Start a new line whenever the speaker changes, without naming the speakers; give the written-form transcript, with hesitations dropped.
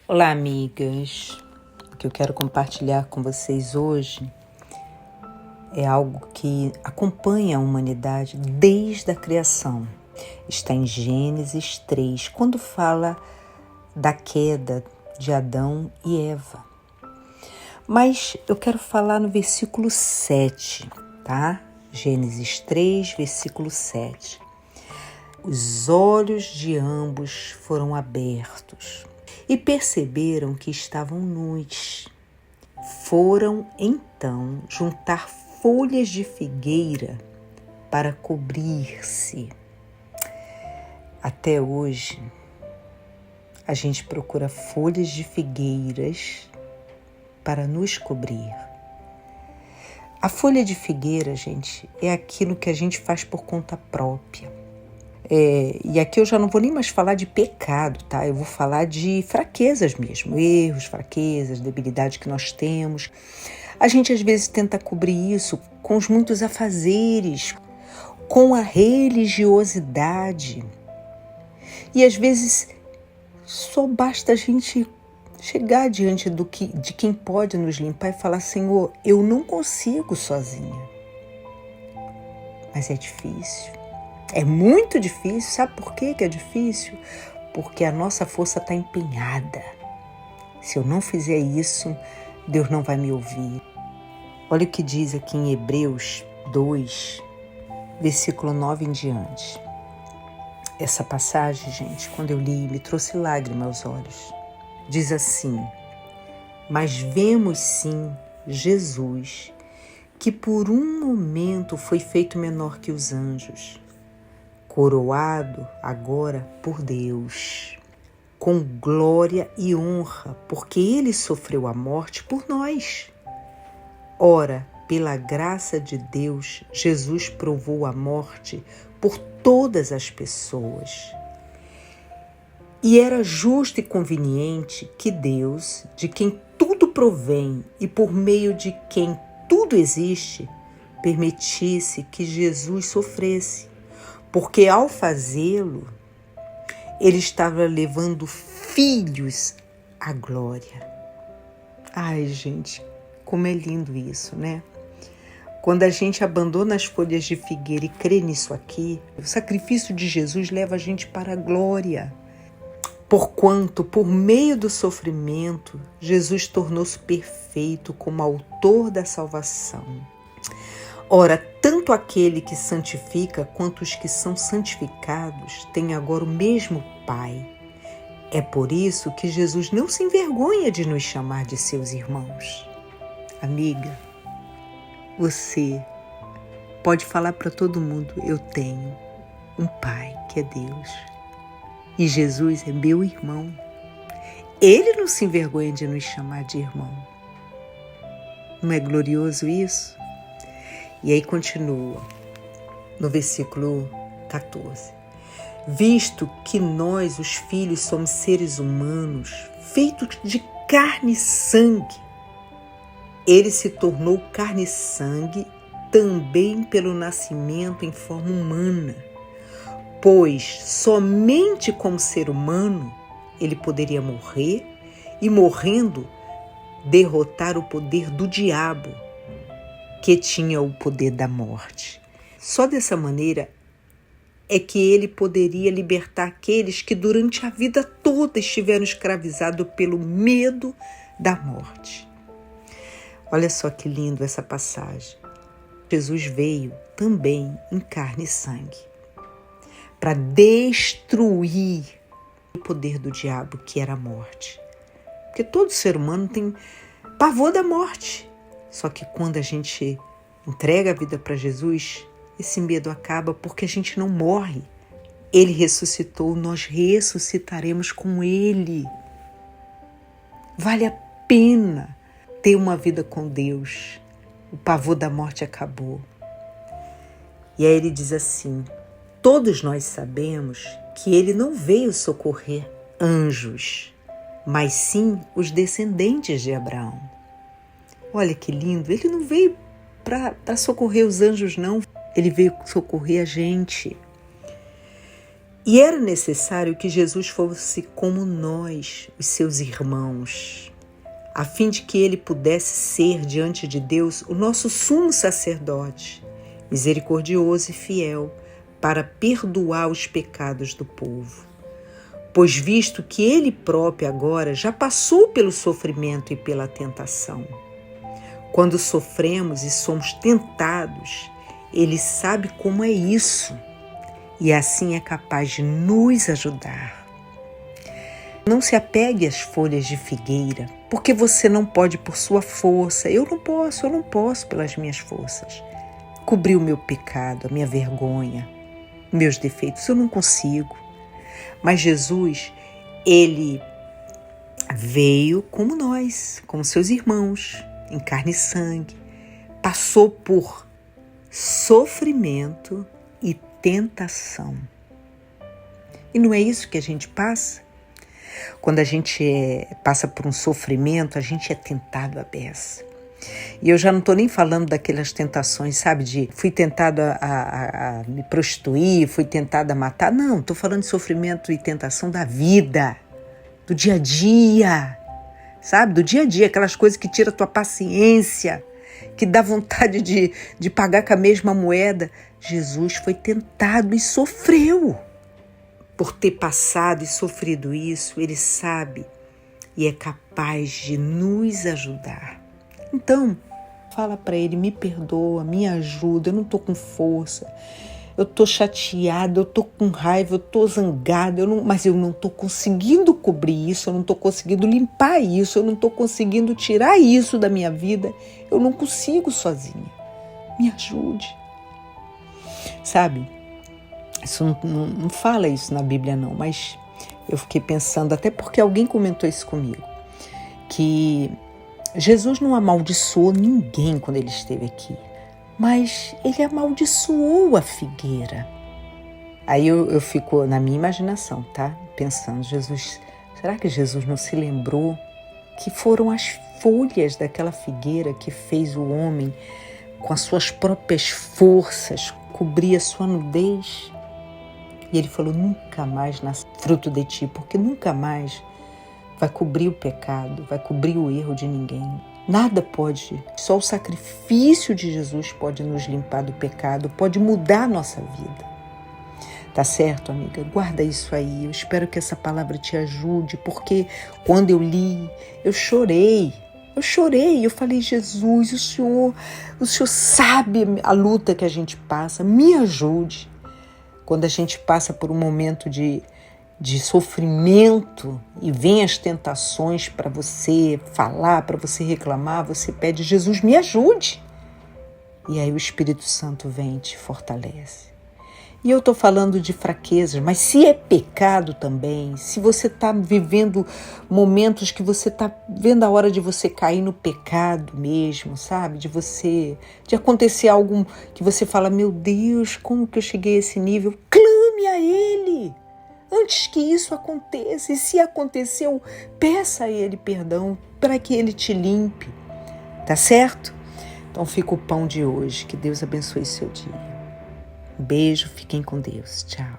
Olá, amigas. O que eu quero compartilhar com vocês hoje é algo que acompanha a humanidade desde a criação. Está em Gênesis 3, quando fala da queda de Adão e Eva. Mas eu quero falar no versículo 7, tá? Gênesis 3, versículo 7. Os olhos de ambos foram abertos e perceberam que estavam nus. Foram, então, juntar folhas de figueira para cobrir-se. Até hoje, a gente procura folhas de figueiras para nos cobrir. A folha de figueira, gente, é aquilo que a gente faz por conta própria. E aqui eu já não vou nem mais falar de pecado, tá? Eu vou falar de fraquezas mesmo, erros, fraquezas, debilidades que nós temos. A gente às vezes tenta cobrir isso com os muitos afazeres, com a religiosidade. E às vezes só basta a gente chegar diante de quem pode nos limpar e falar: Senhor, eu não consigo sozinha. Mas é difícil. É muito difícil. Sabe por que é difícil? Porque a nossa força está empenhada. Se eu não fizer isso, Deus não vai me ouvir. Olha o que diz aqui em Hebreus 2, versículo 9 em diante. Essa passagem, gente, quando eu li, me trouxe lágrima aos olhos. Diz assim: mas vemos sim Jesus, que por um momento foi feito menor que os anjos, coroado agora por Deus, com glória e honra, porque ele sofreu a morte por nós. Ora, pela graça de Deus, Jesus provou a morte por todas as pessoas. E era justo e conveniente que Deus, de quem tudo provém e por meio de quem tudo existe, permitisse que Jesus sofresse. Porque ao fazê-lo, ele estava levando filhos à glória. Ai, gente, como é lindo isso, né? Quando a gente abandona as folhas de figueira e crê nisso aqui, o sacrifício de Jesus leva a gente para a glória. Porquanto, por meio do sofrimento, Jesus tornou-se perfeito como autor da salvação. Ora, tanto aquele que santifica quanto os que são santificados têm agora o mesmo Pai. É por isso que Jesus não se envergonha de nos chamar de seus irmãos. Amiga, você pode falar para todo mundo: eu tenho um Pai que é Deus. E Jesus é meu irmão. Ele não se envergonha de nos chamar de irmão. Não é glorioso isso? E aí continua, no versículo 14. Visto que nós, os filhos, somos seres humanos, feitos de carne e sangue, ele se tornou carne e sangue também pelo nascimento em forma humana, pois somente como ser humano ele poderia morrer e, morrendo, derrotar o poder do diabo, que tinha o poder da morte. Só dessa maneira é que ele poderia libertar aqueles que durante a vida toda estiveram escravizados pelo medo da morte. Olha só que lindo essa passagem. Jesus veio também em carne e sangue para destruir o poder do diabo, que era a morte. Porque todo ser humano tem pavor da morte. Só que quando a gente entrega a vida para Jesus, esse medo acaba, porque a gente não morre. Ele ressuscitou, nós ressuscitaremos com ele. Vale a pena ter uma vida com Deus. O pavor da morte acabou. E aí ele diz assim: todos nós sabemos que ele não veio socorrer anjos, mas sim os descendentes de Abraão. Olha que lindo, ele não veio para socorrer os anjos, não. Ele veio socorrer a gente. E era necessário que Jesus fosse como nós, os seus irmãos, a fim de que ele pudesse ser diante de Deus o nosso sumo sacerdote, misericordioso e fiel, para perdoar os pecados do povo. Pois visto que ele próprio agora já passou pelo sofrimento e pela tentação, quando sofremos e somos tentados, ele sabe como é isso e assim é capaz de nos ajudar. Não se apegue às folhas de figueira, porque você não pode por sua força. Eu não posso pelas minhas forças cobrir o meu pecado, a minha vergonha, meus defeitos. Eu não consigo. Mas Jesus, ele veio como nós, como seus irmãos, em carne e sangue. Passou por sofrimento e tentação. E não é isso que a gente passa? Quando a gente passa por um sofrimento, a gente é tentado à beça. E eu já não estou nem falando daquelas tentações, sabe? De fui tentado a me prostituir, fui tentado a matar. Não, estou falando de sofrimento e tentação da vida, do dia a dia, sabe? Do dia a dia, aquelas coisas que tiram a tua paciência, que dá vontade de pagar com a mesma moeda. Jesus foi tentado e sofreu. Por ter passado e sofrido isso, ele sabe e é capaz de nos ajudar. Então, fala para ele, me perdoa, me ajuda, eu não estou com força, eu estou chateada, eu estou com raiva, eu estou zangada, mas eu não estou conseguindo cobrir isso, eu não estou conseguindo limpar isso, eu não estou conseguindo tirar isso da minha vida, eu não consigo sozinha, me ajude. Sabe? Isso não fala isso na Bíblia não, mas eu fiquei pensando, até porque alguém comentou isso comigo, que Jesus não amaldiçoou ninguém quando ele esteve aqui, mas ele amaldiçoou a figueira. Aí eu fico na minha imaginação, tá? Pensando, será que Jesus não se lembrou que foram as folhas daquela figueira que fez o homem, com as suas próprias forças, cobrir a sua nudez? E ele falou, nunca mais nasce fruto de ti, porque nunca mais vai cobrir o pecado, vai cobrir o erro de ninguém. Nada pode, só o sacrifício de Jesus pode nos limpar do pecado, pode mudar a nossa vida. Tá certo, amiga? Guarda isso aí. Eu espero que essa palavra te ajude, porque quando eu li, eu chorei. Eu falei, Jesus, o Senhor sabe a luta que a gente passa, me ajude. Quando a gente passa por um momento de sofrimento e vem as tentações para você falar, para você reclamar, você pede, Jesus, me ajude. E aí o Espírito Santo vem e te fortalece. E eu estou falando de fraquezas, mas se é pecado também, se você está vivendo momentos que você está vendo a hora de você cair no pecado mesmo, sabe? De acontecer algo que você fala, meu Deus, como que eu cheguei a esse nível? Clame a Ele antes que isso aconteça. E se aconteceu, peça a Ele perdão para que Ele te limpe, tá certo? Então fica o pão de hoje. Que Deus abençoe seu dia. Um beijo, fiquem com Deus. Tchau.